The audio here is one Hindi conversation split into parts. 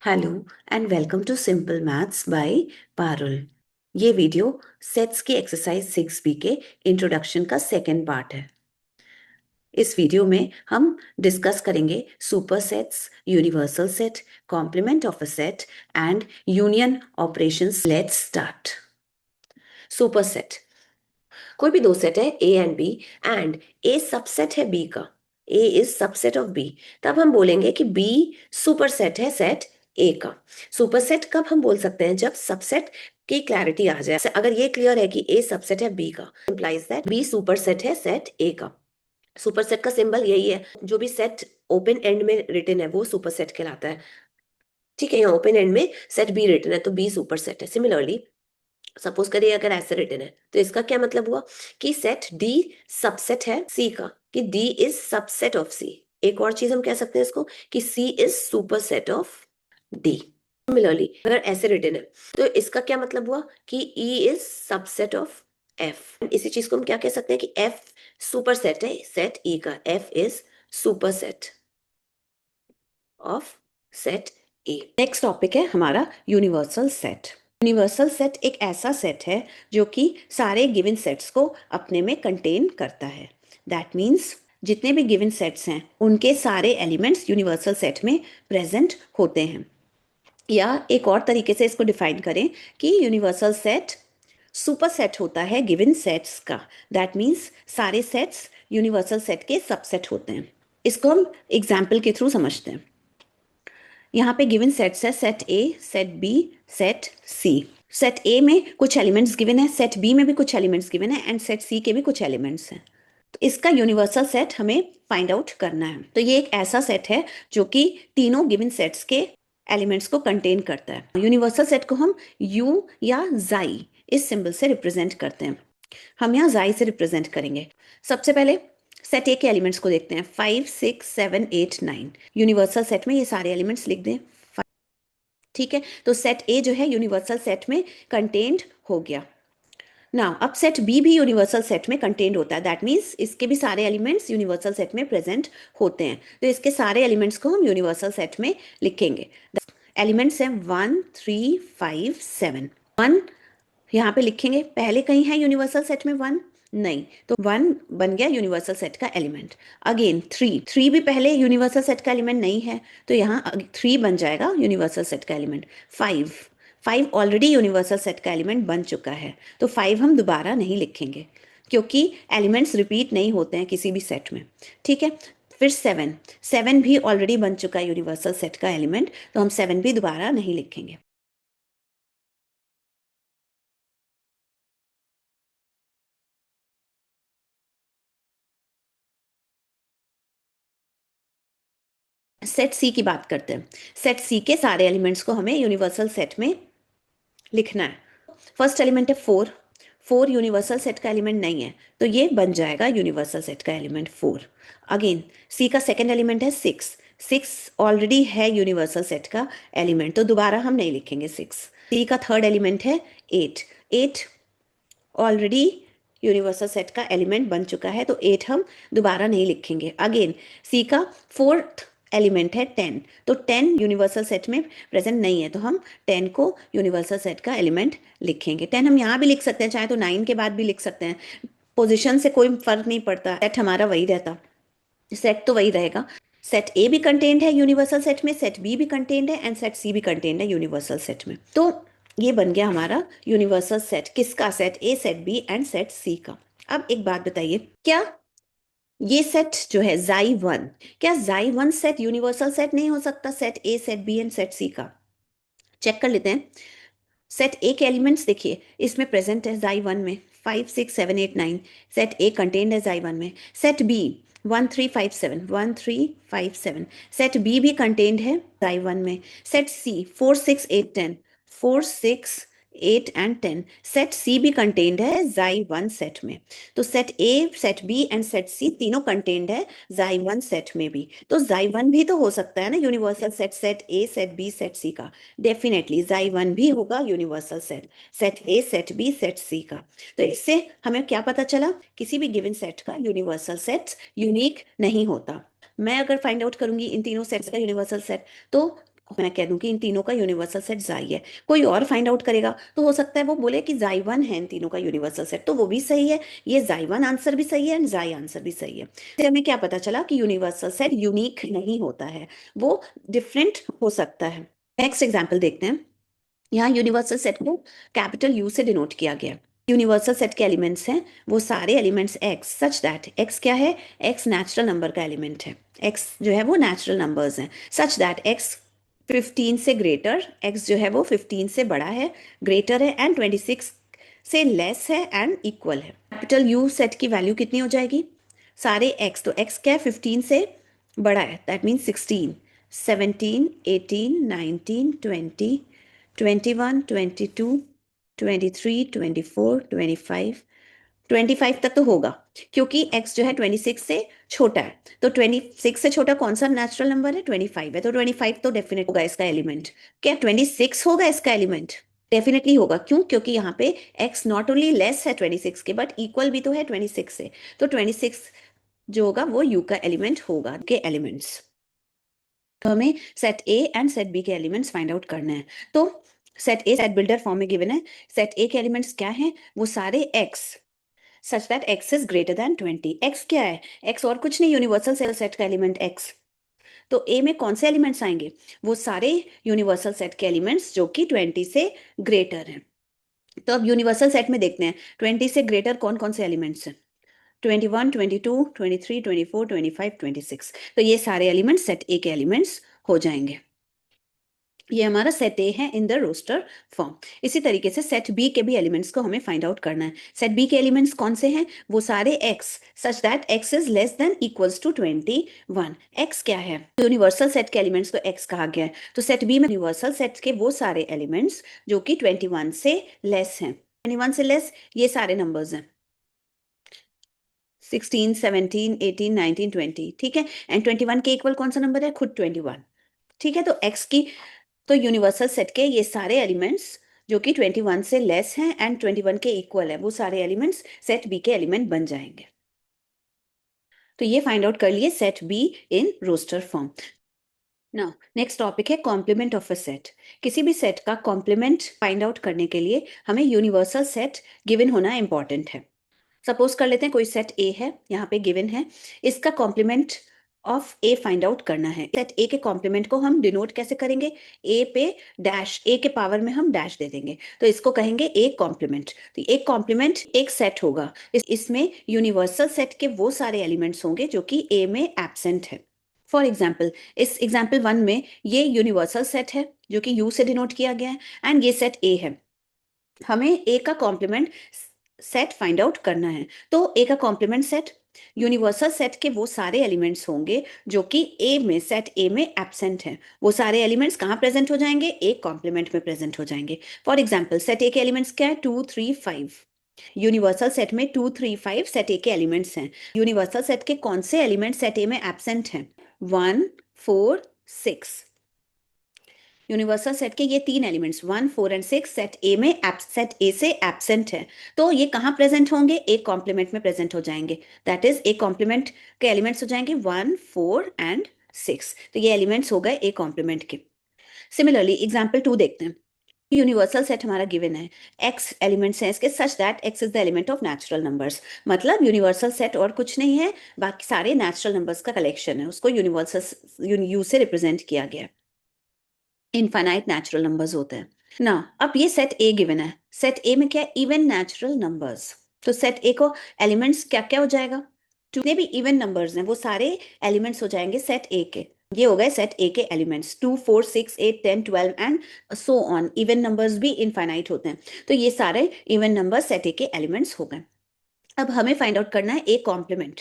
Hello and welcome to simple maths by Parul. ये वीडियो सेट्स की एक्सरसाइज 6B के इंट्रोडक्शन का सेकेंड पार्ट है। इस वीडियो में हम डिस्कस करेंगे super sets, universal set, complement of a set and union operations. Let's start. Super set कोई भी दो सेट है A and B and A subset है बी का। A is subset of B. तब हम बोलेंगे कि बी सुपर सेट है सेट ए का। सुपर सेट कब हम बोल सकते हैं? जब सबसेट की क्लैरिटी आ जाए। अगर ये क्लियर है कि ए सबसेट है बी का, implies that B super set है सेट ए का। सुपर सेट का सिंबल यही है। जो भी सेट ओपन एंड में रिटन है वो सुपर सेट कहलाता है। ठीक है, यहाँ ओपन एंड में सेट बी रिटन है तो बी सुपर सेट है। सिमिलरली सपोज करिए अगर ऐसे रिटन है तो इसका क्या मतलब हुआ कि सेट डी सबसेट है सी का, कि D is subset of C. एक और चीज हम कह सकते हैं इसको कि C is superset of D. Similarly अगर ऐसे रिटन है तो इसका क्या मतलब हुआ कि E is subset of F. इसी चीज को हम क्या कह सकते हैं कि एफ सुपर सेट है सेट ई का। F is superset of set A. Next topic है हमारा यूनिवर्सल सेट। यूनिवर्सल सेट एक ऐसा सेट है जो कि सारे गिवन सेट्स को अपने में कंटेन करता है। दैट मीन्स जितने भी गिवन सेट्स हैं उनके सारे एलिमेंट्स यूनिवर्सल सेट में प्रेजेंट होते हैं। या एक और तरीके से इसको डिफाइन करें कि यूनिवर्सल सेट सुपर सेट होता है गिवन सेट्स का। दैट मीन्स सारे सेट्स यूनिवर्सल सेट के सबसेट होते हैं। इसको हम एग्जाम्पल के थ्रू समझते हैं। यहाँ पे गिवन सेट्स है set A, set B, set C. Set A में कुछ एलिमेंट्स गिवन है, सेट बी में भी कुछ एलिमेंट्स गिवन है एंड सेट सी के भी कुछ एलिमेंट्स हैं। तो इसका यूनिवर्सल सेट हमें फाइंड आउट करना है। तो ये एक ऐसा सेट है जो कि तीनों गिवन सेट्स के एलिमेंट्स को कंटेन करता है। यूनिवर्सल सेट को हम यू या जाई इस सिंबल से रिप्रेजेंट करते हैं। हम यहाँ जाई से रिप्रेजेंट करेंगे। सबसे पहले सेट ए के एलिमेंट्स को देखते हैं। 5, 6, 7, 8, 9। यूनिवर्सल सेट में ये सारे एलिमेंट्स लिख दें। ठीक है, तो सेट ए जो है यूनिवर्सल सेट में कंटेन्ड हो गया। नाउ अब सेट बी भी यूनिवर्सल सेट में कंटेन्ड होता है। दैट मीन्स इसके भी सारे एलिमेंट्स यूनिवर्सल सेट में प्रेजेंट होते हैं। तो इसके सारे एलिमेंट्स को हम यूनिवर्सल सेट में लिखेंगे। एलिमेंट्स हैं 1, 3, 5, 7। 1 यहाँ पे लिखेंगे। पहले कहीं है यूनिवर्सल सेट में 1? नहीं, तो 1 बन गया यूनिवर्सल सेट का एलिमेंट। अगेन 3 भी पहले यूनिवर्सल सेट का एलिमेंट नहीं है तो यहाँ 3 बन जाएगा यूनिवर्सल सेट का एलिमेंट। 5 ऑलरेडी यूनिवर्सल सेट का एलिमेंट बन चुका है तो 5 हम दोबारा नहीं लिखेंगे क्योंकि एलिमेंट्स रिपीट नहीं होते हैं किसी भी सेट में। ठीक है, फिर 7 भी ऑलरेडी बन चुका है यूनिवर्सल सेट का एलिमेंट तो हम 7 भी दोबारा नहीं लिखेंगे। सेट सी की बात करते हैं। सेट सी के सारे एलिमेंट्स को हमें यूनिवर्सल सेट में लिखना है। फर्स्ट एलिमेंट है 4 यूनिवर्सल सेट का एलिमेंट नहीं है तो ये बन जाएगा यूनिवर्सल सेट का एलिमेंट 4। अगेन सी का सेकेंड एलिमेंट है 6 ऑलरेडी है यूनिवर्सल सेट का एलिमेंट तो दोबारा हम नहीं लिखेंगे 6। सी का थर्ड एलिमेंट है 8 ऑलरेडी यूनिवर्सल सेट का एलिमेंट बन चुका है तो 8 हम दोबारा नहीं लिखेंगे। अगेन सी का फोर्थ एलिमेंट है 10 तो 10 यूनिवर्सल सेट में प्रेजेंट नहीं है तो हम 10 को यूनिवर्सल सेट का एलिमेंट लिखेंगे। 10 हम यहाँ भी लिख सकते हैं, चाहे तो 9 के बाद भी लिख सकते हैं। पोजिशन से कोई फर्क नहीं पड़ता, सेट हमारा वही रहता, सेट तो वही रहेगा। सेट ए भी कंटेन्ड है यूनिवर्सल सेट में, सेट बी भी कंटेन्ड है एंड सेट सी भी कंटेन्ड है यूनिवर्सल सेट में। तो ये बन गया हमारा यूनिवर्सल सेट। किसका? Set A, set B and set C का। अब एक बात बताइए, क्या ये सेट जो है जाई 1, क्या जाई 1 सेट यूनिवर्सल सेट नहीं हो सकता? Set A, set B and set C का चेक कर लेते हैं। सेट ए के एलिमेंट्स देखिए, इसमें प्रेजेंट है जाई 1 में 5, 6, 7, 8, 9। सेट ए कंटेन्ड है जाई 1 में। Set B 1, 3, 5, 7, 1, 3, 5, 7। सेट बी भी कंटेन्ड है जाई 1 में। Set C 4, 6, 8, 10, 4, 6, 8 and 10। Set C भी कंटेन्ड है जाई 1 सेट में। तो set A, set B and set C तीनों कंटेन्ड है जाई 1 सेट में भी। तो जाई 1 भी तो हो सकता है ना universal set, set A, set B, set C का। डेफिनेटली जाई 1 भी होगा universal set, set A, set B, set C का। तो इससे हमें क्या पता चला? किसी भी गिवन सेट का यूनिवर्सल सेट यूनिक नहीं होता। मैं अगर फाइंड आउट करूंगी इन तीनों सेट्स का यूनिवर्सल सेट तो मैं कह दूं कि इन तीनों का यूनिवर्सल सेट जाई है, कोई और फाइंड आउट करेगा तो हो सकता है वो बोले कि जाई वन है इन तीनों का यूनिवर्सल सेट, तो वो भी सही है, ये जाई वन आंसर भी सही है एंड जाई आंसर भी सही है। तो हमें क्या पता चला कि यूनिवर्सल सेट यूनिक नहीं होता है, वो डिफरेंट हो सकता है। नेक्स्ट एग्जाम्पल देखते हैं। यहाँ यूनिवर्सल सेट को कैपिटल यू से डिनोट किया गया। यूनिवर्सल सेट के एलिमेंट्स हैं वो सारे elements x, such that x क्या है, एक्स नेचुरल नंबर का एलिमेंट है, एक्स जो है वो नेचुरल नंबर्स हैं, सच दैट एक्स 15 से ग्रेटर, एक्स जो है वो 15 से बड़ा है, ग्रेटर है एंड 26 से लेस है एंड इक्वल है। कैपिटल यू सेट की वैल्यू कितनी हो जाएगी, सारे एक्स, तो एक्स क्या है 15 से बड़ा है, दैट मीन्स 16, 17, 18, 19, 20, 21, 22, 23, 24, 25, 25 तक तो होगा क्योंकि x जो है 26 से छोटा है, तो 26 से छोटा कौन सा नेचुरल नंबर है, 25 है, तो 25 तो डेफिनेट होगा इसका एलिमेंट। क्या 26 होगा इसका एलिमेंट, डेफिनेटली होगा, क्यों, क्योंकि यहाँ पे x नॉट ओनली लेस है 26 के बट इक्वल भी तो है 26 से, तो 26 जो होगा वो u का एलिमेंट होगा के एलिमेंट्स। तो हमें set A and set B के एलिमेंट्स फाइंड आउट करने हैं। तो set A set builder form में गिवन है, सेट ए के एलिमेंट्स क्या हैं, वो सारे x such that x is greater than 20। x क्या है, x और कुछ नहीं, यूनिवर्सल सेट का एलिमेंट x। तो a में कौन से एलिमेंट्स आएंगे, वो सारे यूनिवर्सल सेट के एलिमेंट्स जो कि 20 से ग्रेटर हैं। तो अब यूनिवर्सल सेट में देखते हैं 20 से ग्रेटर कौन कौन से एलिमेंट्स हैं, 21, 22, 23, 24, 25, 26, तो ये सारे एलिमेंट्स सेट ए के एलिमेंट्स हो जाएंगे। ये हमारा सेट ए है इन द रोस्टर फॉर्म। इसी तरीके से सेट बी के भी एलिमेंट्स को हमें फाइंड आउट करना है। सेट बी के एलिमेंट्स कौन से हैं, वो सारे X, such that X is less than equals to 21। एक्स क्या है, यूनिवर्सल सेट के एलिमेंट्स को एक्स कहा गया है, तो सेट बी में यूनिवर्सल सेट के वो सारे एलिमेंट्स जो कि 21 से लेस हैं। 21 से लेस ये सारे नंबर्स हैं, 16, 17, 18, 19, 20, ठीक है, एंड 21 के इक्वल कौन सा नंबर है, खुद 21, ठीक है। तो एक्स की, तो यूनिवर्सल सेट के ये सारे एलिमेंट्स जो कि 21 से लेस हैं एंड 21 के इक्वल है, वो सारे एलिमेंट्स सेट बी के एलिमेंट बन जाएंगे। तो ये फाइंड आउट कर लिए set B in roster form. Now next topic है कॉम्प्लीमेंट ऑफ अ सेट। किसी भी सेट का कॉम्प्लीमेंट फाइंड आउट करने के लिए हमें यूनिवर्सल सेट गिवन होना इंपॉर्टेंट है। सपोज कर लेते हैं कोई सेट ए है, यहाँ पे गिवन है, इसका complement of A find out करना है। सेट ए के कॉम्प्लीमेंट को हम डिनोट कैसे करेंगे, ए पे डैश, ए के पावर में हम डैश दे देंगे, तो इसको कहेंगे ए कॉम्प्लीमेंट। तो एक कॉम्प्लीमेंट एक सेट होगा, इसमें यूनिवर्सल सेट के वो सारे एलिमेंट्स होंगे जो कि ए में एब्सेंट है। फॉर एग्जाम्पल इस एग्जाम्पल 1 में ये यूनिवर्सल सेट है जो कि यू से डिनोट किया गया है एंड ये सेट ए है। हमें ए का कॉम्प्लीमेंट सेट फाइंड आउट करना है। तो ए का कॉम्प्लीमेंट सेट, यूनिवर्सल सेट के वो सारे एलिमेंट्स होंगे जो कि ए में, सेट ए में एब्सेंट हैं, वो सारे एलिमेंट्स कहाँ प्रेजेंट हो जाएंगे, ए कॉम्प्लीमेंट में प्रेजेंट हो जाएंगे। फॉर एग्जाम्पल सेट ए के एलिमेंट्स क्या है, 2, 3, 5। यूनिवर्सल सेट में 2, 3, 5 सेट ए के एलिमेंट्स हैं। यूनिवर्सल सेट के कौन से एलिमेंट सेट ए में एब्सेंट हैं, 1, 4, 6। यूनिवर्सल सेट के ये तीन एलिमेंट्स 1, 4 एंड 6 सेट ए में सेट ए से एब्सेंट है, तो ये कहाँ प्रेजेंट होंगे, ए कॉम्प्लीमेंट में प्रेजेंट हो जाएंगे। दैट इज ए कॉम्प्लीमेंट के एलिमेंट्स हो जाएंगे 1, 4 एंड 6, तो ये एलिमेंट्स हो गए ए कॉम्प्लीमेंट के। सिमिलरली एग्जाम्पल 2 देखते हैं। यूनिवर्सल सेट हमारा गिवन है, एक्स एलिमेंट्स हैं इसके, सच that X is the element of natural numbers. मतलब यूनिवर्सल सेट और कुछ नहीं है, बाकी सारे नेचुरल नंबर्स का कलेक्शन है, उसको यूनिवर्सल यू से रिप्रेजेंट किया गया है। इनफाइनाइट नेचुरल नंबर्स होते हैं ना। अब ये सेट ए गिवन है, सेट ए में क्या, इवन नेचुरल नंबर्स, तो सेट ए को एलिमेंट्स क्या क्या हो जाएगा, जितने भी इवन नंबर्स हैं वो सारे एलिमेंट्स हो जाएंगे सेट ए के। ये हो गए सेट ए के elements, 2, 4, 6, 8, 10, 12 and so on. Even numbers भी इनफाइनाइट होते हैं, तो ये सारे इवन नंबर सेट ए के एलिमेंट्स हो गए। अब हमें फाइंड आउट करना है ए कॉम्प्लीमेंट।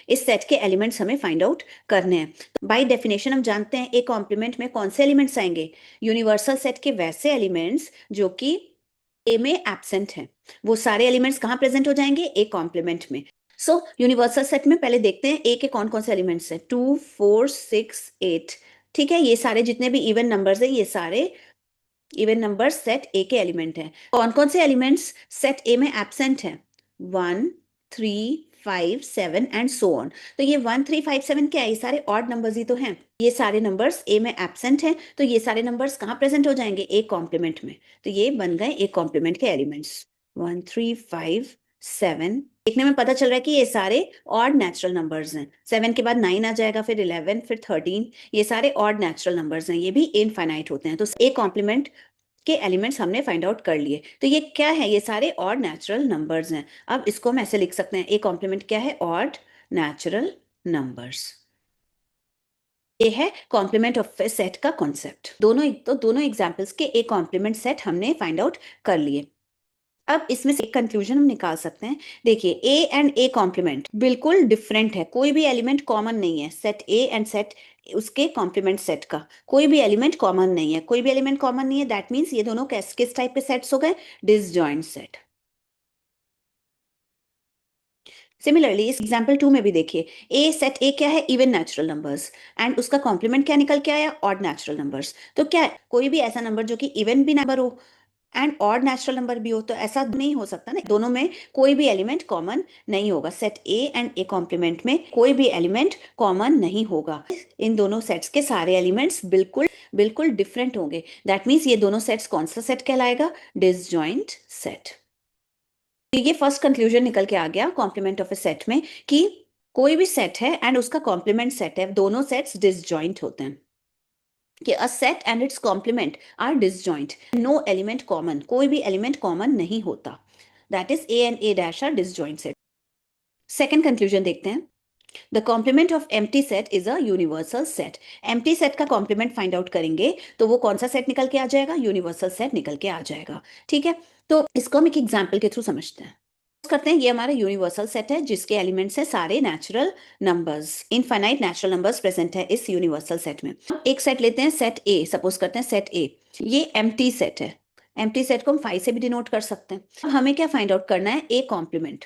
इस सेट के एलिमेंट्स हमें फाइंड आउट करने हैं। बाय डेफिनेशन हम जानते हैं ए कॉम्प्लीमेंट में कौन से एलिमेंट्स आएंगे, यूनिवर्सल सेट के वैसे एलिमेंट्स जो कि ए में एब्सेंट हैं, वो सारे एलिमेंट्स कहाँ प्रेजेंट हो जाएंगे, ए कॉम्प्लीमेंट में। सो यूनिवर्सल सेट में पहले देखते हैं ए के कौन कौन से एलिमेंट्स हैं, 2, 4, 6, 8, ठीक है, ये सारे जितने भी इवन नंबर्स हैं ये सारे इवन नंबर्स सेट ए के एलिमेंट हैं। कौन कौन से एलिमेंट्स सेट ए में एब्सेंट हैं, 1, 3, 5 7 एंड सो ऑन। तो ये 1 3 5 7 क्या है, ये सारे ऑड नंबर्स ही तो हैं। ये सारे नंबर्स ए में एब्सेंट हैं, तो ये सारे नंबर्स कहाँ प्रेजेंट हो जाएंगे, ए कॉम्प्लीमेंट में। तो ये बन गए ए कॉम्प्लीमेंट के एलिमेंट्स। 1 3 5 7। देखने में पता चल रहा है कि ये सारे ऑड नेचुरल नंबर्स हैं। 7 के बाद 9 आ जाएगा, फिर 11, फिर 13। ये सारे ऑड नेचुरल नंबर्स हैं, ये भी इनफाइनाइट होते हैं। तो ए कॉम्प्लीमेंट के एलिमेंट्स हमने फाइंड आउट कर लिए। तो ये क्या है, ये सारे ऑड नेचुरल नंबर्स हैं। अब इसको हम ऐसे लिख सकते हैं, ए कॉम्प्लीमेंट क्या है, ऑड नेचुरल नंबर्स। ये है कॉम्प्लीमेंट ऑफ सेट का कॉन्सेप्ट। दोनों एग्जांपल्स के ए कॉम्प्लीमेंट सेट हमने फाइंड आउट कर लिए। अब इसमें से एक कंक्लूजन हम निकाल सकते हैं। देखिए, ए एंड ए कॉम्प्लीमेंट बिल्कुल डिफरेंट है, कोई भी एलिमेंट कॉमन नहीं है। सेट ए एंड सेट उसके कॉम्प्लीमेंट सेट का कोई भी एलिमेंट कॉमन नहीं है, कोई भी एलिमेंट कॉमन नहीं है। दैट मीन्स ये दोनों किस टाइप के सेट्स हो गए, डिसजॉइंट सेट। सिमिलरली इस एग्जाम्पल 2 में भी देखिए, ए सेट ए क्या है, इवन नेचुरल नंबर्स, एंड उसका कॉम्प्लीमेंट क्या निकल के आया, ऑड नेचुरल नंबर्स। तो क्या है, कोई भी ऐसा नंबर जो कि इवन भी नंबर हो एंड ऑड नेचुरल नंबर भी हो, तो ऐसा नहीं हो सकता ना, दोनों में कोई भी एलिमेंट कॉमन नहीं होगा। Set A and A complement में कोई भी एलिमेंट कॉमन नहीं होगा। इन दोनों सेट्स के सारे एलिमेंट्स बिल्कुल बिल्कुल डिफरेंट होंगे। दैट मीन्स ये दोनों सेट्स कौन सा सेट कहलाएगा, डिसजॉइंट सेट। ये फर्स्ट कंक्लूजन निकल के आ गया कॉम्प्लीमेंट ऑफ ए सेट में, कि कोई भी सेट है एंड उसका कॉम्प्लीमेंट सेट है, दोनों सेट्स डिसजॉइंट होते हैं। कि a set and its complement are disjoint, no element common, कोई भी एलिमेंट कॉमन नहीं होता। That is a and a dash are disjoint set। Second conclusion देखते हैं। The complement of empty set is a universal set. Empty set का कॉम्प्लीमेंट फाइंड आउट करेंगे तो वो कौन सा सेट निकल के आ जाएगा, यूनिवर्सल सेट निकल के आ जाएगा। ठीक है, तो इसको हम एक एग्जाम्पल के थ्रू समझते हैं। करते हैं, ये हमारा यूनिवर्सल सेट है जिसके एलिमेंट्स है सारे natural numbers, infinite natural numbers present है इस यूनिवर्सल सेट में। एक सेट लेते हैं, सेट ए, सपोज करते हैं सेट ए, ये एम्प्टी सेट है। एम्प्टी सेट को हम 5 से भी डिनोट कर सकते हैं। अब हमें क्या फाइंड आउट करना है, ए कॉम्प्लीमेंट।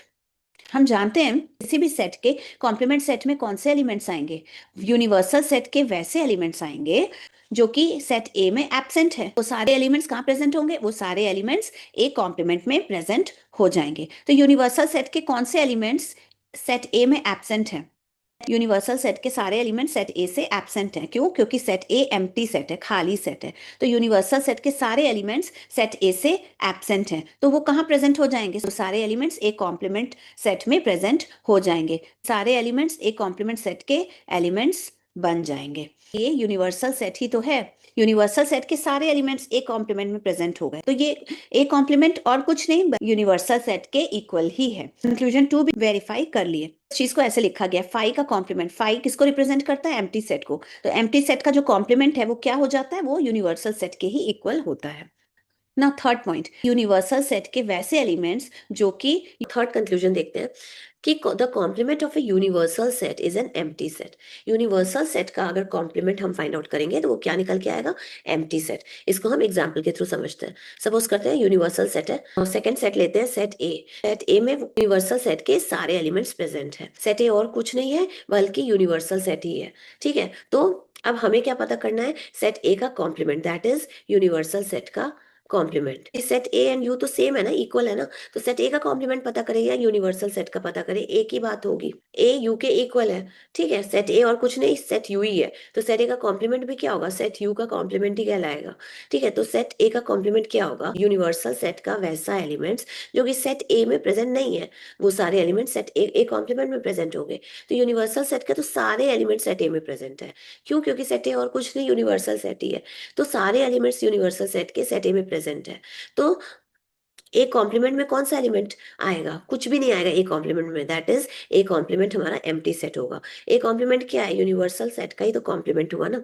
हम जानते हैं किसी भी सेट के कॉम्प्लीमेंट सेट में कौन से एलिमेंट्स आएंगे, यूनिवर्सल सेट के वैसे एलिमेंट्स आएंगे जो कि सेट ए में एब्सेंट है। वो सारे एलिमेंट्स कहाँ प्रेजेंट होंगे, वो सारे एलिमेंट्स ए कॉम्प्लीमेंट में प्रेजेंट हो जाएंगे। तो यूनिवर्सल सेट के कौन से एलिमेंट्स सेट ए में एब्सेंट है, यूनिवर्सल सेट के सारे एलिमेंट सेट ए से एब्सेंट हैं। क्यों, क्योंकि सेट ए एम्प्टी सेट है, खाली सेट है। तो यूनिवर्सल सेट के सारे एलिमेंट्स सेट ए से एब्सेंट हैं, तो वो कहाँ प्रेजेंट हो जाएंगे, तो सारे एलिमेंट्स ए कॉम्प्लीमेंट सेट में प्रेजेंट हो जाएंगे। सारे एलिमेंट्स ए कॉम्प्लीमेंट सेट के एलिमेंट्स बन जाएंगे। ये यूनिवर्सल सेट ही तो है, यूनिवर्सल सेट के सारे एलिमेंट्स ए कॉम्प्लीमेंट में प्रेजेंट हो गए, तो ये ए कॉम्प्लीमेंट और कुछ नहीं यूनिवर्सल सेट के इक्वल ही है। कंक्लूजन 2 भी वेरीफाई कर लिए। इस चीज को ऐसे लिखा गया, फाई का कॉम्प्लीमेंट, फाई किसको रिप्रेजेंट करता है, एम्प्टी सेट को। तो एम्प्टी सेट का जो कॉम्प्लीमेंट है वो क्या हो जाता है, वो यूनिवर्सल सेट के ही इक्वल होता है ना। थर्ड पॉइंट, यूनिवर्सल सेट के वैसे एलिमेंट्स जो कि, थर्ड कंक्लूजन देखते हैं कि the complement of a universal set is an empty set. Universal set का अगर कॉम्प्लीमेंट हम फाइंड आउट करेंगे तो वो क्या निकल के आएगा, एम्प्टी सेट। इसको हम एग्जाम्पल के थ्रू समझते हैं। सपोज करते हैं यूनिवर्सल सेट है, सेकंड सेट लेते हैं सेट ए। सेट ए में यूनिवर्सल सेट के सारे एलिमेंट्स प्रेजेंट है। सेट ए और कुछ नहीं है बल्कि यूनिवर्सल सेट ही है। ठीक है, तो अब हमें क्या पता करना है, सेट ए का complement, that is universal set का complement. Set A and U तो सेम है ना, इक्वल है ना, तो सेट ए का कॉम्प्लीमेंट पता करें या यूनिवर्सल सेट का पता करें, एक ही बात होगी, ए यू के इक्वल है। ठीक है, सेट ए और कुछ नहीं, सेट यू ही है, तो सेट ए का कॉम्प्लीमेंट भी क्या होगा, सेट यू का कॉम्प्लीमेंट ही कहलाएगा। ठीक है, तो सेट ए का कॉम्प्लीमेंट क्या होगा, यूनिवर्सल सेट का वैसा एलिमेंट्स जो कि सेट ए में प्रेजेंट नहीं है, वो सारे एलिमेंट सेट ए कॉम्प्लीमेंट में प्रेजेंट होंगे। तो यूनिवर्सल सेट के तो सारे एलिमेंट सेट ए में प्रेजेंट है। क्यों, क्योंकि सेट ए और कुछ नहीं, यूनिवर्सल सेट ही है, तो सारे एलिमेंट्स यूनिवर्सल सेट के सेट ए में प्रेजेंट है। तो ए कॉम्प्लीमेंट में कौन सा एलिमेंट आएगा, कुछ भी नहीं आएगा ए कॉम्प्लीमेंट में, दैट इज ए कॉम्प्लीमेंट हमारा एम्प्टी सेट होगा। ए कॉम्प्लीमेंट क्या है, यूनिवर्सल सेट का ही तो कॉम्प्लीमेंट हुआ ना।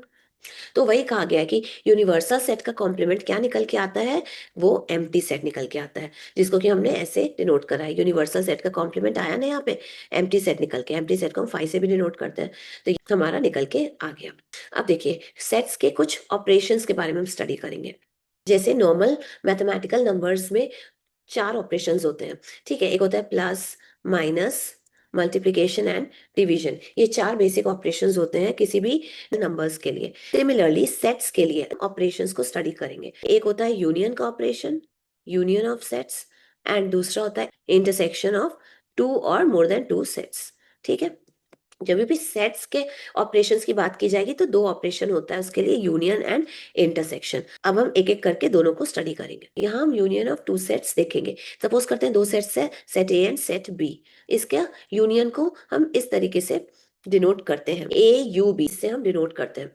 तो वही कहा गया कि यूनिवर्सल सेट का कॉम्प्लीमेंट क्या निकल के आता है, वो एम्प्टी सेट निकल के आता है, जिसको कि हमने ऐसे डिनोट करा है। यूनिवर्सल सेट का कॉम्प्लीमेंट आया ना यहाँ पे, एम्प्टी सेट निकल के, एम्प्टी सेट को हम 5 से भी डिनोट करते हैं, तो ये हमारा निकल के आ गया। अब देखिए, सेट्स के कुछ ऑपरेशंस के बारे में हम स्टडी करेंगे। जैसे नॉर्मल मैथमेटिकल नंबर्स में 4 ऑपरेशंस होते हैं। ठीक है, एक होता है plus, minus, multiplication and division. ये 4 बेसिक ऑपरेशंस होते हैं किसी भी नंबर्स के लिए। सिमिलरली सेट्स के लिए ऑपरेशंस को स्टडी करेंगे। एक होता है यूनियन का operation, union of sets, and दूसरा होता है इंटरसेक्शन ऑफ टू और मोर देन टू सेट्स। ठीक है, जब भी सेट्स के ऑपरेशंस की बात की जाएगी तो दो ऑपरेशन होता है उसके लिए, यूनियन एंड इंटरसेक्शन। अब हम एक एक करके दोनों को स्टडी करेंगे। यहाँ हम यूनियन ऑफ टू सेट्स देखेंगे। सपोज करते हैं दो सेट्स है, set A and set B. इसका यूनियन को हम इस तरीके से डिनोट करते हैं, ए यू बी से हम डिनोट करते हैं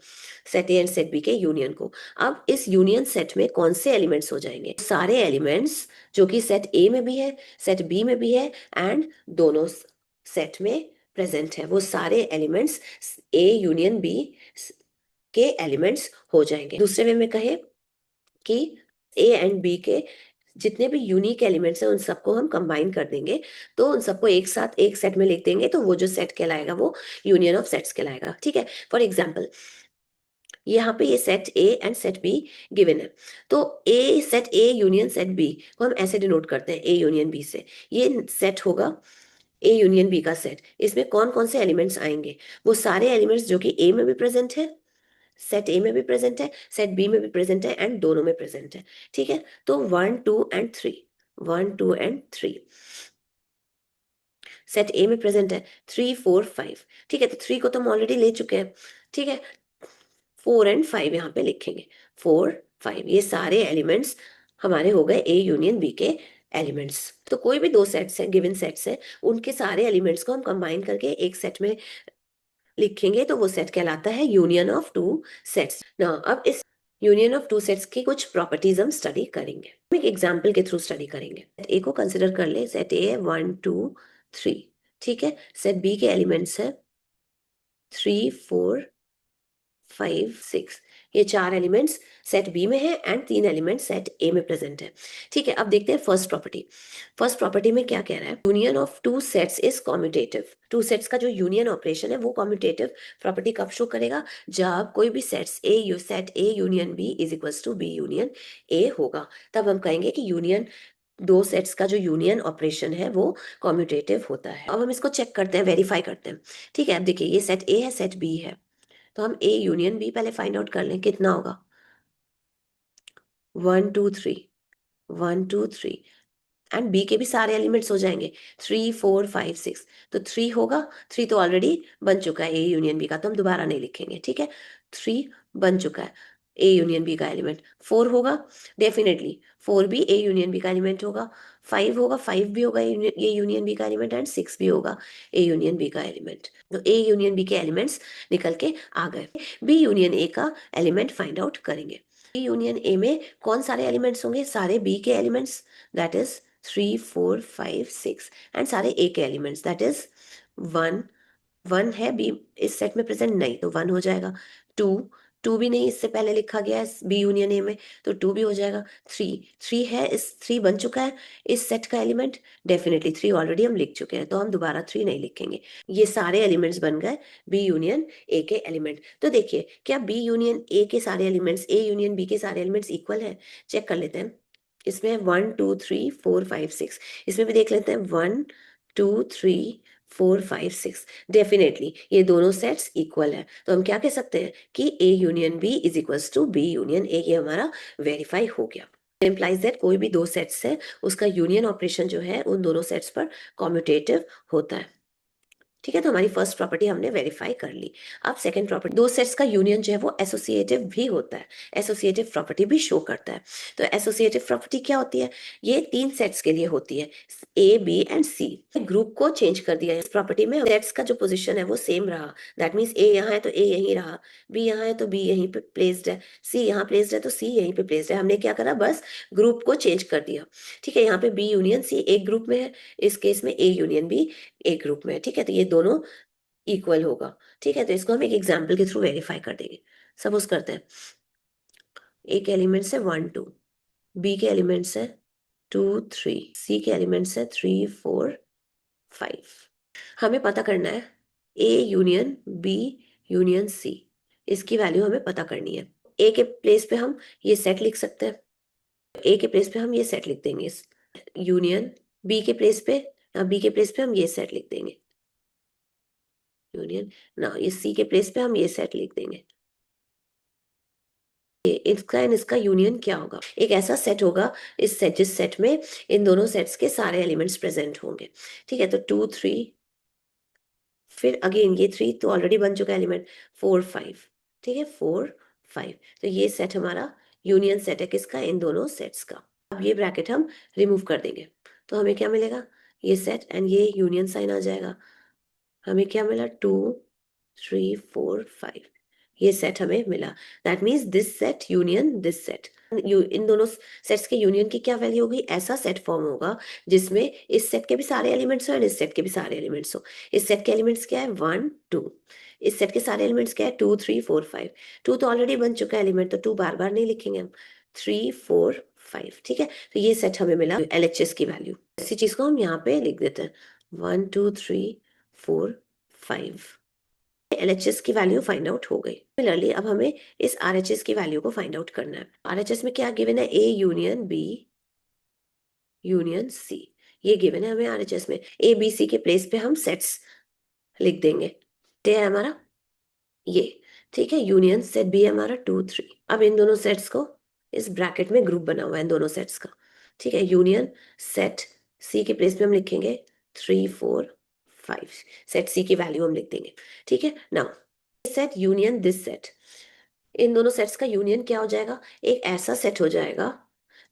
set A and set B के यूनियन को। अब इस यूनियन सेट में कौन से एलिमेंट्स हो जाएंगे? सारे एलिमेंट्स जो कि सेट ए में भी है, सेट बी में भी है एंड दोनों सेट में प्रेजेंट है, वो सारे एलिमेंट्स ए यूनियन बी के एलिमेंट्स हो जाएंगे। दूसरे वे में कहे कि ए एंड बी के जितने भी यूनिक एलिमेंट्स हैं उन सबको हम कंबाइन कर देंगे, तो उन सबको एक साथ एक सेट में लिख देंगे, तो वो जो सेट कहलाएगा वो यूनियन ऑफ सेट्स कहलाएगा। ठीक है, फॉर एग्जाम्पल यहाँ पे ये set A and set B given है, तो A set A union set B को हम ऐसे डिनोट करते हैं, ए यूनियन बी से। ये सेट होगा ए यूनियन बी का सेट। इसमें कौन कौन से एलिमेंट्स आएंगे? वो सारे एलिमेंट्स जो कि ए में भी प्रेजेंट है, सेट ए में भी प्रेजेंट है, सेट बी में भी प्रेजेंट है एंड दोनों में प्रेजेंट है। ठीक है, तो 1 2 एंड 3, 1 2 एंड 3 सेट ए में प्रेजेंट है, 3 4 5। ठीक है, तो 3 को तो हम ऑलरेडी ले चुके हैं। ठीक है, 4 एंड 5 यहाँ पे लिखेंगे, 4 5 ये सारे एलिमेंट्स हमारे हो गए ए यूनियन बी के एलिमेंट्स। तो कोई भी दो सेट्स है, गिवन सेट्स है, उनके सारे एलिमेंट्स को हम कंबाइन करके एक सेट में लिखेंगे, तो वो सेट कहलाता है यूनियन ऑफ टू सेट्स ना। अब इस यूनियन ऑफ टू सेट्स की कुछ प्रॉपर्टीज हम स्टडी करेंगे, हम एक एग्जाम्पल के थ्रू स्टडी करेंगे। सेट ए को कंसिडर कर ले, सेट ए है 1 2 3। ठीक है, सेट बी के एलिमेंट्स है 3 4 5 6। ये चार एलिमेंट्स सेट बी में है एंड 3 एलिमेंट्स सेट ए में प्रेजेंट है। ठीक है, अब देखते हैं फर्स्ट प्रॉपर्टी। फर्स्ट प्रॉपर्टी में क्या कह रहा है? Union of two sets is commutative. Two sets का जो यूनियन ऑपरेशन है वो कॉम्यूटेटिव प्रॉपर्टी कब शो करेगा? जब कोई भी sets A set A union B is equals to B union A होगा, तब हम कहेंगे कि यूनियन दो सेट्स का जो यूनियन ऑपरेशन है वो कॉम्यूटेटिव होता है। अब हम इसको चेक करते हैं, वेरीफाई करते हैं। ठीक है, अब देखिए ये सेट ए है, सेट बी है, तो हम ए यूनियन बी पहले फाइंड आउट कर लें, कितना होगा? 1 2 3, 1 2 3 एंड बी के भी सारे एलिमेंट्स हो जाएंगे, 3 4 5 6। तो 3 होगा, 3 तो ऑलरेडी बन चुका है ए यूनियन बी का, तो हम दोबारा नहीं लिखेंगे। ठीक है, 3 बन चुका है ए यूनियन बी का एलिमेंट। 4 होगा, डेफिनेटली 4 भी ए यूनियन बी का एलिमेंट होगा। 5 होगा, 5 भी होगा ए यूनियन बी का एलिमेंट एंड 6 भी होगा ए यूनियन बी का एलिमेंट। तो ए यूनियन बी के एलिमेंट्स निकल के आ गए। बी यूनियन ए का एलिमेंट फाइंड आउट करेंगे। बी यूनियन ए में कौन सारे एलिमेंट्स होंगे? सारे बी के एलिमेंट्स, दैट इज 3 4 5 6 एंड सारे ए के एलिमेंट्स, दैट इज 1 है बी इस सेट में प्रेजेंट नहीं, तो 1 हो जाएगा। 2 2 भी नहीं इससे पहले लिखा गया है बी यूनियन ए में, तो 2 भी हो जाएगा। 3 है, इस 3 बन चुका है इस सेट का एलिमेंट, डेफिनेटली 3 ऑलरेडी हम लिख चुके हैं, तो हम दोबारा 3 नहीं लिखेंगे। ये सारे एलिमेंट्स बन गए बी यूनियन ए के एलिमेंट। तो देखिए, क्या बी यूनियन ए के सारे एलिमेंट्स ए यूनियन बी के सारे एलिमेंट्स इक्वल है? चेक कर लेते हैं। इसमें 1 2 3 4 5 6, इसमें भी देख लेते हैं 1 2 3 4 5 6। डेफिनेटली ये दोनों सेट्स इक्वल है, तो हम क्या कह सकते हैं कि A union B is equals to B union A. ये हमारा वेरीफाई हो गया। इम्प्लाइज दैट कोई भी दो सेट्स है उसका यूनियन ऑपरेशन जो है उन दोनों सेट्स पर कॉम्यूटेटिव होता है। ठीक है, तो हमारी फर्स्ट प्रॉपर्टी हमने वेरीफाई कर ली। अब सेकंड प्रॉपर्टी, दो सेट्स का यूनियन जो है वो एसोसिएटिव भी होता है, एसोसिएटिव प्रॉपर्टी भी शो करता है। तो एसोसिएटिव प्रॉपर्टी क्या होती है? ये 3 सेट्स के लिए होती है, A B and C. Group को चेंज कर दिया है इस प्रॉपर्टी में, सेट्स का जो पोजिशन है वो सेम रहा। दैट मीन्स ए यहाँ है तो ए यहीं रहा, बी यहाँ है तो बी यहीं पे प्लेस्ड है, सी यहाँ प्लेस्ड है तो सी यहीं पे प्लेस्ड है। हमने क्या करा? बस ग्रुप को चेंज कर दिया। ठीक है, यहाँ पे बी यूनियन सी एक ग्रुप में है, इस केस में ए यूनियन बी एक ग्रुप में है। ठीक है, तो ये दोनों इक्वल होगा। ठीक है, तो इसको हम एक एग्जाम्पल के थ्रू वेरीफाई कर देंगे। सपोज करते हैं ए के एलिमेंट्स है 1 2, बी के एलिमेंट्स है 2 3, सी के एलिमेंट्स है 3 4 5। हमें पता करना है A union B union C, इसकी वैल्यू हमें पता करनी है। ए के प्लेस पे हम ये सेट लिख सकते हैं, ए के प्लेस पे हम ये सेट लिख देंगे यूनियन, बी के प्लेस पे बी के प्लेस पे हम ये सेट लिख देंगे यूनियन ना, ये सी के प्लेस पे हम ये सेट लिख देंगे इसका एंड इसका यूनियन क्या होगा? एक ऐसा सेट होगा इस सेट जिस सेट में इन दोनों सेट्स के सारे एलिमेंट्स प्रेजेंट होंगे। ठीक है, तो 2 3, फिर अगेन ये 3 तो ऑलरेडी बन चुका है एलिमेंट, 4 5। ठीक है, 4 5, तो ये सेट हमारा यूनियन सेट है किसका? इन दोनों सेट्स का। अब ये ब्रैकेट हम रिमूव कर देंगे तो हमें क्या मिलेगा? ये सेट एंड ये यूनियन साइन आ जाएगा। हमें क्या मिला? 2 3 4 5, ये सेट हमें मिला। That means this set union this set. इन दोनों सेट्स के यूनियन की क्या वैल्यू होगी? ऐसा सेट फॉर्म होगा जिसमें इस सेट के भी सारे एलिमेंट्स हो और इस सेट के भी सारे एलिमेंट्स हो। इस सेट के एलिमेंट्स क्या है? 1 2। इस सेट के सारे एलिमेंट्स क्या है? 2 3 4 5। 2 तो ऑलरेडी बन चुका है एलिमेंट, तो 2 बार बार नहीं लिखेंगे हम। 3 4 5। ठीक है, तो ये सेट हमें मिला एलएचएस की वैल्यू। इसी चीज को हम यहाँ पे लिख देते हैं, 1 2 3 4 5। एलएचएस की वैल्यू फाइंड आउट हो गई। सिमिलरली अब हमें इस आरएचएस की वैल्यू को फाइंड आउट करना है। आरएचएस में क्या गिवन है? A union B union C, ये गिवन है हमें आरएचएस में। ए बी सी के प्लेस पे हम सेट्स लिख देंगे। ये है हमारा ये। ठीक है, यूनियन सेट बी है हमारा 2 3। अब इन दोनों सेट्स को, इस ब्रैकेट में ग्रुप बना हुआ है इन दोनों सेट्स का। ठीक है, यूनियन सेट सी के प्लेस पे हम लिखेंगे 3 4 5। सेट सी की वैल्यू हम लिख देंगे। ठीक है, now set union this set, इन दोनों सेट्स का यूनियन क्या हो जाएगा? एक ऐसा सेट हो जाएगा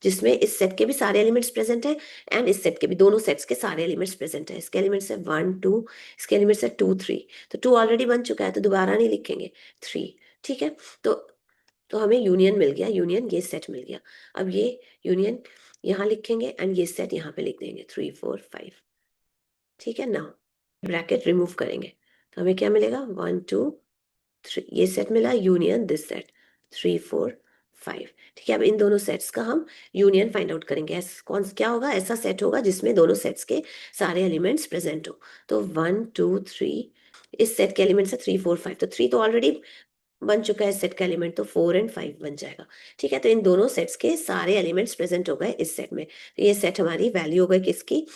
जिसमें इस सेट के भी सारे एलिमेंट्स प्रेजेंट है एंड इस सेट के भी, दोनों सेट्स के सारे एलिमेंट्स प्रेजेंट है। इसके एलिमेंट्स है 1 2, इसके एलिमेंट्स है 2 3। तो 2 ऑलरेडी बन चुका है तो दोबारा नहीं लिखेंगे, 3। ठीक है, तो हमें यूनियन मिल गया, यूनियन ये सेट मिल गया। अब ये यूनियन यहाँ लिखेंगे एंड ये सेट यहाँ पे लिख देंगे 3 4 5। ठीक है, नाउ ब्रैकेट रिमूव करेंगे तो हमें क्या मिलेगा? 1 2 3, ये सेट मिला यूनियन दिस सेट 3 4 5। ठीक है, अब इन दोनों सेट्स का हम यूनियन फाइंड आउट करेंगे। कौन क्या होगा? ऐसा सेट होगा जिसमें दोनों सेट्स के सारे एलिमेंट्स प्रेजेंट हो। तो 1 2 3, इस सेट के एलिमेंट्स है 3 4 5, तो 3 तो ऑलरेडी बन चुका है इस सेट का एलिमेंट, तो 4 एंड 5 बन जाएगा। ठीक है, तो इन दोनों सेट्स के सारे एलिमेंट्स प्रेजेंट हो गए इस सेट में। तो ये सेट हमारी वैल्यू हो गई किसकी?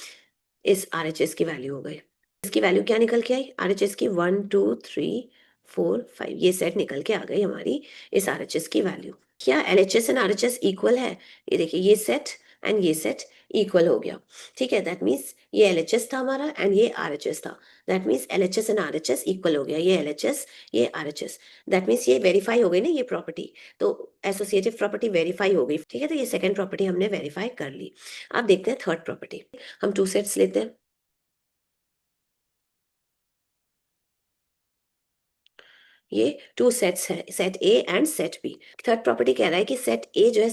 इस आरएचएस की वैल्यू हो गई। इसकी वैल्यू क्या निकल के आई? आरएचएस की 1 2 3 4 5, ये सेट निकल के आ गई हमारी इस आरएचएस की वैल्यू। क्या एलएचएस एंड आरएचएस इक्वल है? ये देखिए, ये सेट एंड ये सेट इक्वल हो गया। ठीक है, दैट मीन्स ये एलएचएस था हमारा एंड ये आरएचएस था। That means LHS and RHS equal हो गया। ये एलएचएस, ये आरएचएस। दैट मीन्स ये वेरीफाई हो गई ना ये प्रॉपर्टी, तो एसोसिएटिव प्रॉपर्टी वेरीफाई हो गई। ठीक है, तो ये सेकंड प्रॉपर्टी हमने वेरीफाई कर ली। अब देखते हैं थर्ड प्रॉपर्टी। हम 2 सेट्स लेते हैं। ये 2 सेट्स है, set A and set B. Third property कह रहा है कि सेट ए जो है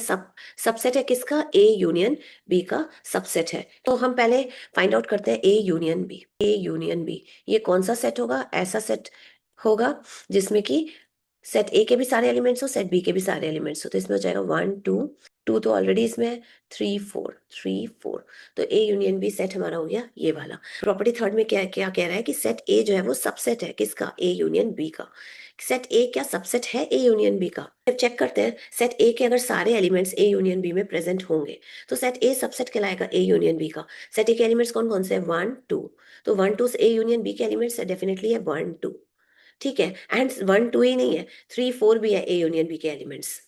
सबसेट है किसका? ए यूनियन बी का सबसेट है। तो हम पहले फाइंड आउट करते हैं A union B. A union B, ये कौन सा सेट होगा? ऐसा सेट होगा जिसमें कि सेट ए के भी सारे एलिमेंट्स हो, सेट बी के भी सारे एलिमेंट्स हो। तो इसमें हो जाएगा 1 2 2 तो ऑलरेडी इसमें है, 3 4 3 4। तो ए यूनियन बी सेट हमारा हो गया ये वाला। प्रॉपर्टी थर्ड में क्या क्या कह रहा है कि सेट ए जो है वो सबसेट है किसका? ए यूनियन बी का। सेट ए क्या सबसेट है ए यूनियन बी का? जब चेक करते हैं, सेट ए के अगर सारे एलिमेंट्स ए यूनियन बी में प्रेजेंट होंगे तो सेट ए सबसेट कहलाएगा ए यूनियन बी का। सेट ए के एलिमेंट्स कौन कौन से हैं? 1 2। तो 1 2 ए यूनियन बी के एलिमेंट्स डेफिनेटली है 1 2। ठीक है, एंड 1 2 ही नहीं है, 3 4 भी है ए यूनियन बी के एलिमेंट्स।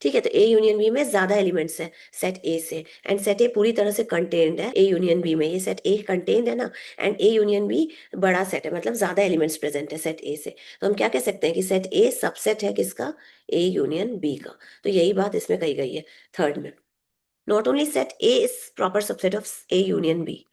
ठीक है, तो ए यूनियन बी में ज्यादा एलिमेंट्स है सेट ए से, एंड सेट ए पूरी तरह से कंटेन्ड है ए यूनियन बी में। ये सेट ए कंटेन्ड है ना, एंड ए यूनियन बी बड़ा सेट है, मतलब ज्यादा एलिमेंट्स प्रेजेंट है सेट ए से। तो हम क्या कह सकते हैं कि सेट ए सबसेट है किसका? ए यूनियन बी का। तो यही बात इसमें कही गई है थर्ड में। Not only set A is proper subset of A union B,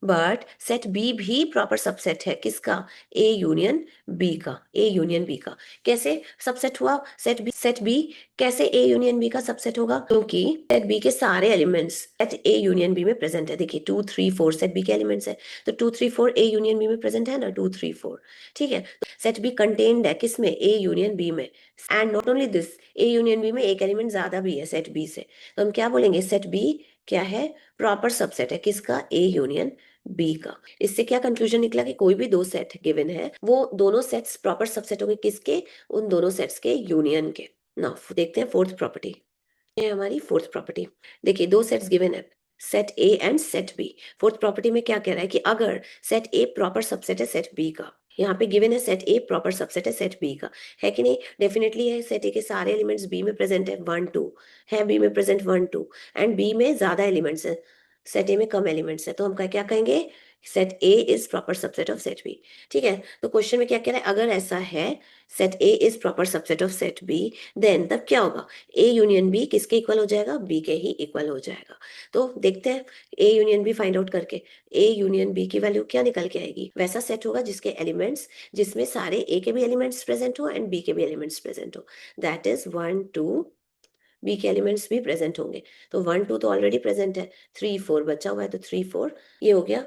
but set B भी प्रॉपर सबसेट है किसका? ए यूनियन बी का। ए यूनियन बी का कैसे सबसेट हुआ? सेट बी कैसे ए यूनियन बी का सबसेट होगा? क्योंकि सेट बी के सारे elements set A union B में प्रेजेंट है। देखिए 2 3 4 सेट बी के एलिमेंट्स है, तो 2 3 4 ए यूनियन बी में प्रेजेंट है ना, 2 3 4। ठीक है, सेट बी कंटेन्ड है किसमें? ए यूनियन बी में। And not only this, A union B में एक एलिमेंट ज्यादा भी है सेट बी से। तो हम क्या बोलेंगे? सेट बी क्या है? प्रॉपर सबसेट है किसका? ए यूनियन बी का। इससे क्या कंक्लूजन निकला कि कोई भी दो सेट गिवन है वो दोनों सेट्स प्रॉपर सबसेट होंगे किसके? उन दोनों सेट्स के यूनियन के। नाउ देखते हैं फोर्थ प्रॉपर्टी। ये हमारी फोर्थ प्रॉपर्टी। देखिए दो सेट्स गिवन है, set A and set B. Fourth property में क्या कह रहा है कि अगर सेट ए प्रॉपर सबसेट है सेट बी का, यहाँ पे गिवन है सेट ए प्रॉपर सबसेट है सेट बी का, है कि नहीं? डेफिनेटली है, सेट ए के सारे एलिमेंट्स बी में प्रेजेंट है, 1 2 है बी में प्रेजेंट 1 2, एंड बी में ज्यादा एलिमेंट्स है, सेट ए में कम एलिमेंट्स है, तो हम क्या कहेंगे? Set A is proper subset of set B. ठीक है, तो क्वेश्चन में क्या कह रहा है, अगर ऐसा है set A is proper subset of set B, then तब क्या होगा? ए यूनियन बी किसके इक्वल हो जाएगा? बी के ही इक्वल हो जाएगा। तो देखते हैं A union B find out करके, ए यूनियन बी की वैल्यू क्या निकल के आएगी? वैसा सेट होगा जिसके एलिमेंट्स, जिसमें सारे ए के भी एलिमेंट्स प्रेजेंट हो एंड बी के भी एलिमेंट्स प्रेजेंट हो, दैट इज 1 2, बी के एलिमेंट्स भी प्रेजेंट होंगे, तो 1 2 तो ऑलरेडी प्रेजेंट है, 3 4 बचा हुआ है, तो 3 4 ये हो गया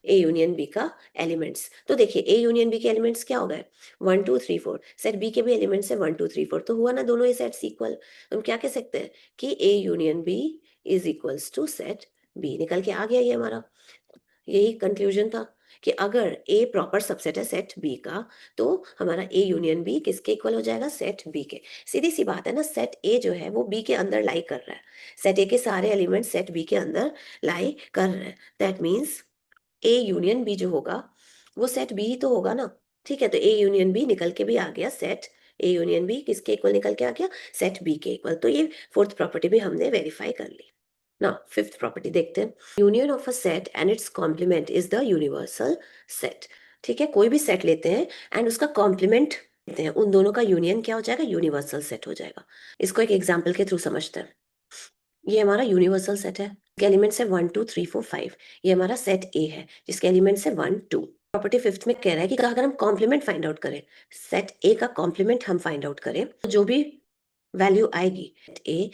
ए यूनियन बी का एलिमेंट्स। तो देखिए ए यूनियन बी के एलिमेंट्स क्या हो गए? 1 2 3 4, सेट बी के भी एलिमेंट्स है 1 2 3 4, तो हुआ ना दोनों ही सेट्स इक्वल। हम क्या कह सकते हैं कि A union B is equals to set B, निकल के आ गया ये हमारा। यही कंक्लूजन था कि अगर ए प्रॉपर सबसेट है सेट बी का, तो हमारा ए यूनियन बी किसके इक्वल हो जाएगा? सेट बी के। सीधी सी बात है ना, सेट ए जो है वो बी के अंदर लाई कर रहा है, सेट ए के सारे एलिमेंट सेट बी के अंदर लाई कर रहे हैं, that means A union B जो होगा वो सेट बी ही तो होगा ना। ठीक है, तो ए यूनियन बी निकल के भी आ गया सेट, ए यूनियन बी किसके इक्वल निकल के आ गया? सेट बी के इक्वल। तो ये फोर्थ प्रॉपर्टी भी हमने वेरीफाई कर ली ना। फिफ्थ प्रॉपर्टी देखते हैं, union of a set and its complement is the universal set. ठीक है, कोई भी सेट लेते हैं एंड उसका कॉम्प्लीमेंट लेते हैं, उन दोनों का यूनियन क्या हो जाएगा? यूनिवर्सल सेट हो जाएगा। इसको एक एग्जाम्पल के थ्रू समझते हैं। ये हमारा यूनिवर्सल सेट है, इसके एलिमेंट्स है 1 2 3 4 5, ये हमारा सेट ए है जिसके एलिमेंट्स है 1 2। प्रॉपर्टी फिफ्थ में कह रहा है कि अगर हम कॉम्प्लीमेंट फाइंड आउट करें, सेट ए का कॉम्प्लीमेंट हम फाइंड आउट करें, तो जो भी वैल्यू आएगी ए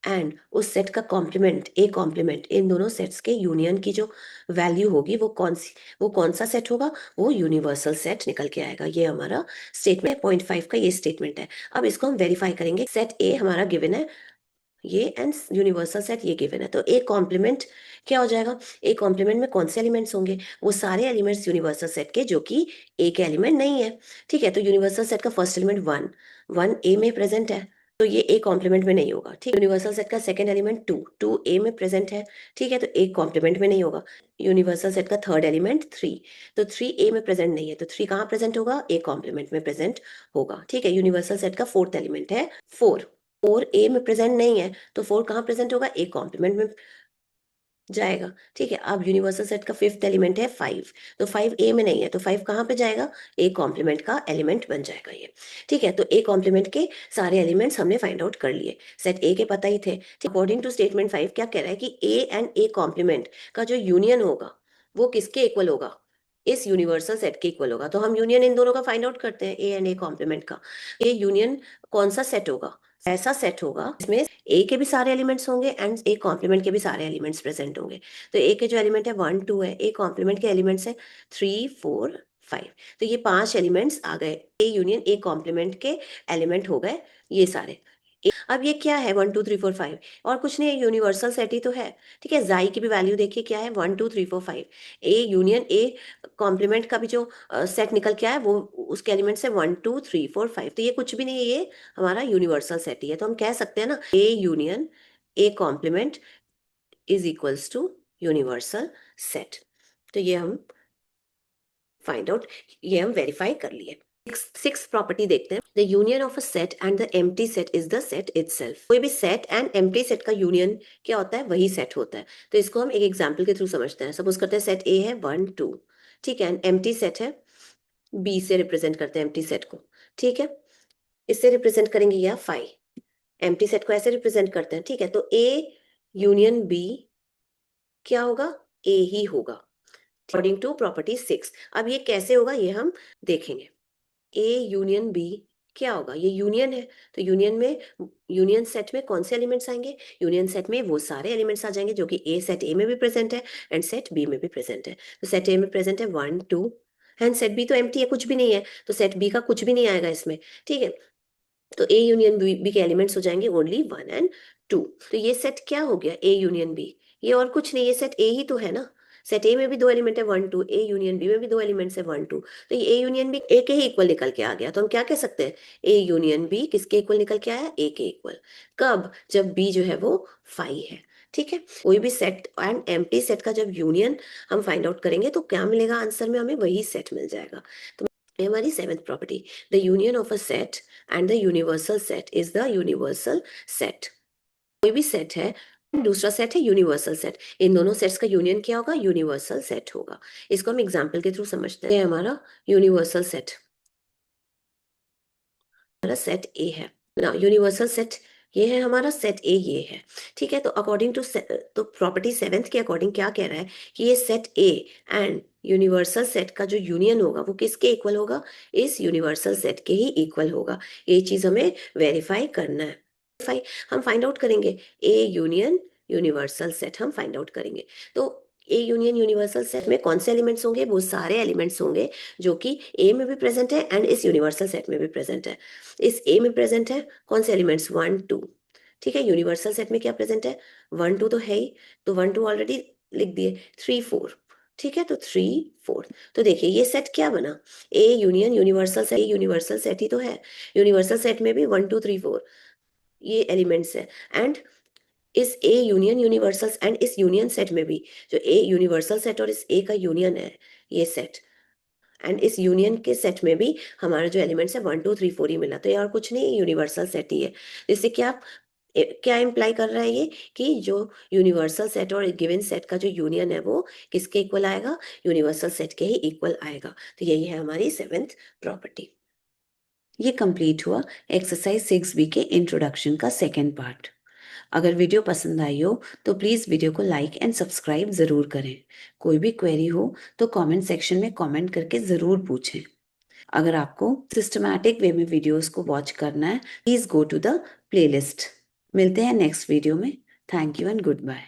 एंड उस सेट का कॉम्प्लीमेंट, ए कॉम्प्लीमेंट, इन दोनों सेट्स के यूनियन की जो वैल्यू होगी वो कौन सा सेट होगा? वो यूनिवर्सल सेट निकल के आएगा। ये हमारा स्टेटमेंट 0.5 का ये स्टेटमेंट है। अब इसको हम वेरीफाई करेंगे, सेट ए हमारा गिवन है ये एंड यूनिवर्सल सेट ये गिवन है, तो ए कॉम्प्लीमेंट क्या हो जाएगा? ए कॉम्प्लीमेंट में कौन से एलिमेंट्स होंगे? वो सारे एलिमेंट्स यूनिवर्सल सेट के जो कि ए के एलिमेंट नहीं है। ठीक है, तो यूनिवर्सल सेट का फर्स्ट एलिमेंट 1 1 ए में प्रेजेंट है, तो ये ए कॉम्प्लीमेंट में नहीं होगा। ठीक, यूनिवर्सल सेट का सेकंड एलिमेंट 2 2 ए में प्रेजेंट है, ठीक है, तो ए कॉम्प्लीमेंट में नहीं होगा। यूनिवर्सल सेट का थर्ड एलिमेंट 3, तो 3 ए में प्रेजेंट नहीं है, तो 3 कहाँ प्रेजेंट होगा? ए कॉम्प्लीमेंट में प्रेजेंट होगा। ठीक है, यूनिवर्सल सेट का फोर्थ एलिमेंट है 4, 4 ए में प्रेजेंट नहीं है, तो 4 कहाँ प्रेजेंट होगा? ए कॉम्प्लीमेंट में जाएगा। ठीक है, अब यूनिवर्सल सेट का फिफ्थ एलिमेंट है 5, तो 5 ए में नहीं है, तो 5 कहाँ पे जाएगा? ए कॉम्प्लीमेंट का एलिमेंट बन जाएगा ये। ठीक है, तो ए कॉम्प्लीमेंट के सारे एलिमेंट्स हमने फाइंड आउट कर लिए, सेट ए के पता ही थे। अकॉर्डिंग टू स्टेटमेंट 5 क्या कह रहा है कि ए एंड ए कॉम्प्लीमेंट का जो यूनियन होगा वो किसके इक्वल होगा? इस यूनिवर्सल सेट के इक्वल होगा। तो हम यूनियन इन दोनों का फाइंड आउट करते हैं, ए एंड ए कॉम्प्लीमेंट का। ए यूनियन कौन सा सेट होगा? ऐसा सेट होगा जिसमें ए के भी सारे एलिमेंट्स होंगे एंड ए कॉम्प्लीमेंट के भी सारे एलिमेंट्स प्रेजेंट होंगे। तो ए के जो एलिमेंट है 1 2 है, ए कॉम्प्लीमेंट के एलिमेंट्स है 3 4 5, तो ये 5 एलिमेंट्स आ गए, ए यूनियन ए कॉम्प्लीमेंट के एलिमेंट हो गए ये सारे। अब ये क्या है? 1 2 3 4 5, और कुछ नहीं, यूनिवर्सल सेट ही तो है। ठीक है, जाई की भी वैल्यू देखिए क्या है? 1 2 3 4 5, ए यूनियन ए कॉम्प्लीमेंट का भी जो सेट निकल के आया वो उसके एलिमेंट से 1 2 3 4 5, तो ये कुछ भी नहीं है, ये हमारा यूनिवर्सल सेट ही है। तो हम कह सकते हैं ना, A union A complement is equals to universal set. तो ये हम फाइंड आउट, ये हम वेरीफाई कर लिए। सिक्स प्रॉपर्टी देखते हैं, the union of a set and the empty set is the set itself. कोई भी सेट एंड एम्प्टी सेट का यूनियन क्या होता है? वही सेट होता है। तो इसको हम एक एग्जांपल के थ्रू समझते हैं। सपोज करते हैं सेट ए है 1 2, ठीक है, एम्प्टी सेट है, बी से रिप्रेजेंट करते हैं एम्प्टी सेट को। ठीक है, इससे रिप्रेजेंट करेंगे या 5, एम्प्टी सेट को ऐसे रिप्रेजेंट करते हैं। ठीक है, तो ए यूनियन बी क्या होगा? ए ही होगा, अकॉर्डिंग टू प्रॉपर्टी 6। अब ये कैसे होगा ये हम देखेंगे। ए यूनियन बी क्या होगा? ये यूनियन है, तो यूनियन में, यूनियन सेट में कौन से एलिमेंट्स आएंगे? यूनियन सेट में वो सारे एलिमेंट्स आ जाएंगे जो कि ए सेट ए में भी प्रेजेंट है एंड सेट बी में भी प्रेजेंट है। तो सेट ए में प्रेजेंट है 1 2, एंड सेट बी तो एम्प्टी है, कुछ भी नहीं है, तो सेट बी का कुछ भी नहीं आएगा इसमें। ठीक है, तो ए यूनियन बी के एलिमेंट्स हो जाएंगे ओनली 1 and 2। तो ये सेट क्या हो गया? ए यूनियन बी, ये और कुछ नहीं, ये सेट ए ही तो है ना। सेट ए में भी दो एलिमेंट है 1 2, ए यूनियन बी में भी दो एलिमेंट्स है 1 2, तो ये ए यूनियन बी ए के ही इक्वल निकल के आ गया। तो हम क्या कह सकते हैं? ए यूनियन बी किसके इक्वल निकल के आया? ए के इक्वल। कब? जब बी जो है वो 5 है। ठीक है, कोई भी सेट एंड एम्प्टी सेट का जब यूनियन हम फाइंड आउट करेंगे तो क्या मिलेगा आंसर में? हमें वही सेट मिल जाएगा। तो ये हमारी seventh property, the union of a set and the universal set is the universal set. कोई भी सेट है, दूसरा सेट है यूनिवर्सल सेट, इन दोनों सेट्स का यूनियन क्या होगा, यूनिवर्सल सेट होगा। इसको हम एग्जांपल के थ्रू समझते हैं। हमारा यूनिवर्सल सेट, हमारा सेट ए है ना, यूनिवर्सल सेट ये है हमारा, सेट ए ये है। ठीक है, तो अकॉर्डिंग टू, तो प्रॉपर्टी सेवेंथ के अकॉर्डिंग क्या कह रहा है कि ये set A and universal set का जो यूनियन होगा वो किसके इक्वल होगा, इस यूनिवर्सल सेट के ही इक्वल होगा। ये चीज हमें वेरीफाई करना है। हम फाइंड आउट करेंगे ए यूनियन यूनिवर्सल सेट, हम फाइंड आउट करेंगे। तो ए यूनियन यूनिवर्सल सेट में कौन से एलिमेंट्स होंगे, वो सारे एलिमेंट्स होंगे जो कि ए में भी प्रेजेंट है एंड इस यूनिवर्सल सेट में भी प्रेजेंट है। इस ए में प्रेजेंट है कौन से एलिमेंट्स, 1 2। ठीक है, यूनिवर्सल सेट में क्या प्रेजेंट है, 1 2 तो है ही, तो 1 2 ऑलरेडी लिख दिए, 3 4। ठीक है, तो 3 4। तो देखिए ये सेट क्या बना, A union universal set, universal set ही तो है। यूनिवर्सल सेट में भी 1 2 3 4 ये एलिमेंट्स है, एंड इस ए यूनियन यूनिवर्सल एंड इस यूनियन सेट में भी, जो ए यूनिवर्सल सेट और इस ए का यूनियन है ये सेट, एंड इस यूनियन के सेट में भी हमारा जो एलिमेंट्स है 1 2 3 4 ही मिला, तो ये और कुछ नहीं, यूनिवर्सल सेट ही है। इससे क्या क्या इम्प्लाई कर रहा है ये, कि जो यूनिवर्सल सेट और गिवन सेट का जो यूनियन है वो किसके इक्वल आएगा, यूनिवर्सल सेट के ही इक्वल आएगा। तो यही है हमारी सेवेंथ प्रॉपर्टी। ये कंप्लीट हुआ एक्सरसाइज 6B के इंट्रोडक्शन का सेकेंड पार्ट। अगर वीडियो पसंद आई हो तो प्लीज़ वीडियो को लाइक एंड सब्सक्राइब ज़रूर करें। कोई भी क्वेरी हो तो कमेंट सेक्शन में कमेंट करके ज़रूर पूछें। अगर आपको सिस्टमैटिक वे में वीडियोस को वॉच करना है, please go to the playlist. मिलते हैं नेक्स्ट वीडियो में। Thank you and good bye.